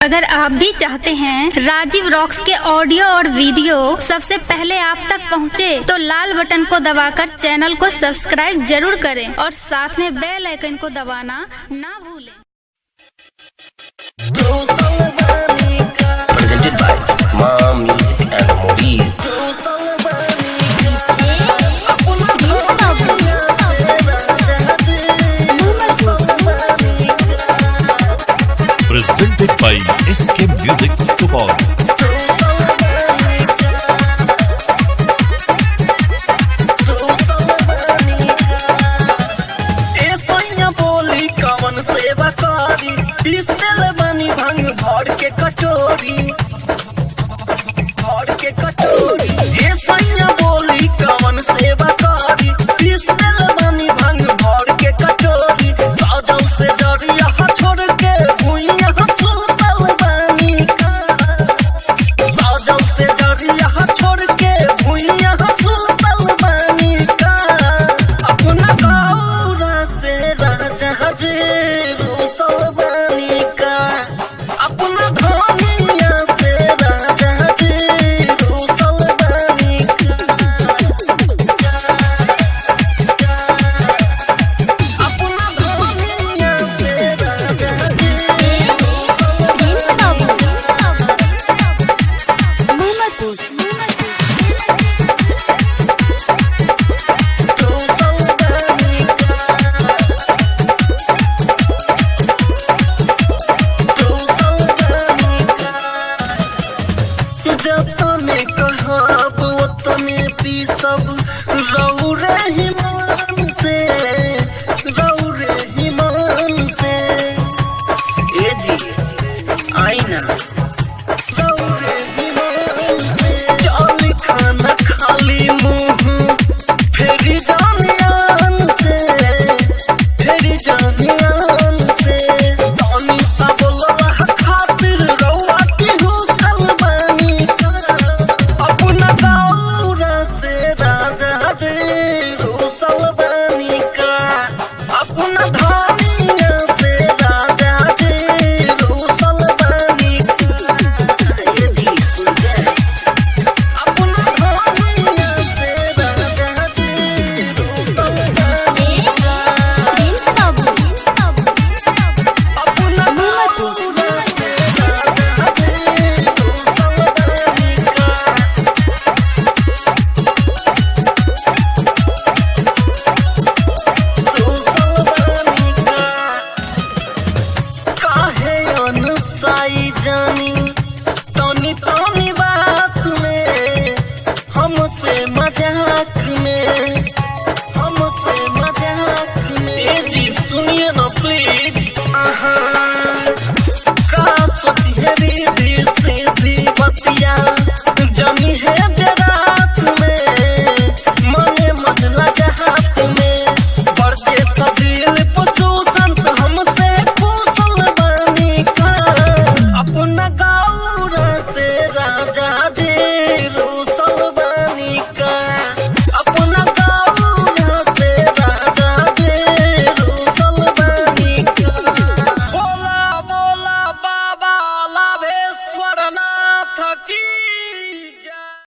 अगर आप भी चाहते हैं राजीव रॉक्स के ऑडियो और वीडियो सबसे पहले आप तक पहुंचे, तो लाल बटन को दबाकर चैनल को सब्सक्राइब जरूर करें और साथ में बेल आइकन को दबाना ना भूलें। Presented by Mom Music and Movies. Presented by SK Music Support. सेवा करी पीसल बनी भंग भर के कटोरी ए सैया बोली कवन सेवा करी पीसल बनी भंग भर के कटोरी साजल से डरिया छोड़ के भुइया सुतल बनी का साजल से डरिया छोड़ के भुइया सुतल बनी का अपना गौरा से राजा हजे जतने कहब ओतने पीसब रौरे हिमान से ए जी आई ना रौरे हिमान से चल खाना खाली मुँह फेरी जानियान से तनी सा बोलला खातिर रौआ की हो कलबानी अपना गौरा से राजा जे रोसल बनी का अपना धानिया से राजा जे रोसल बनी का ये जी सुन अपना धानिया से राजा जे रोसल बनी का अपना गौरा से राजा जे रोसल बनी का काहे अनुसाई जानी तनी बात में हमसे मजाक में ए जी सुनिए ना प्लीज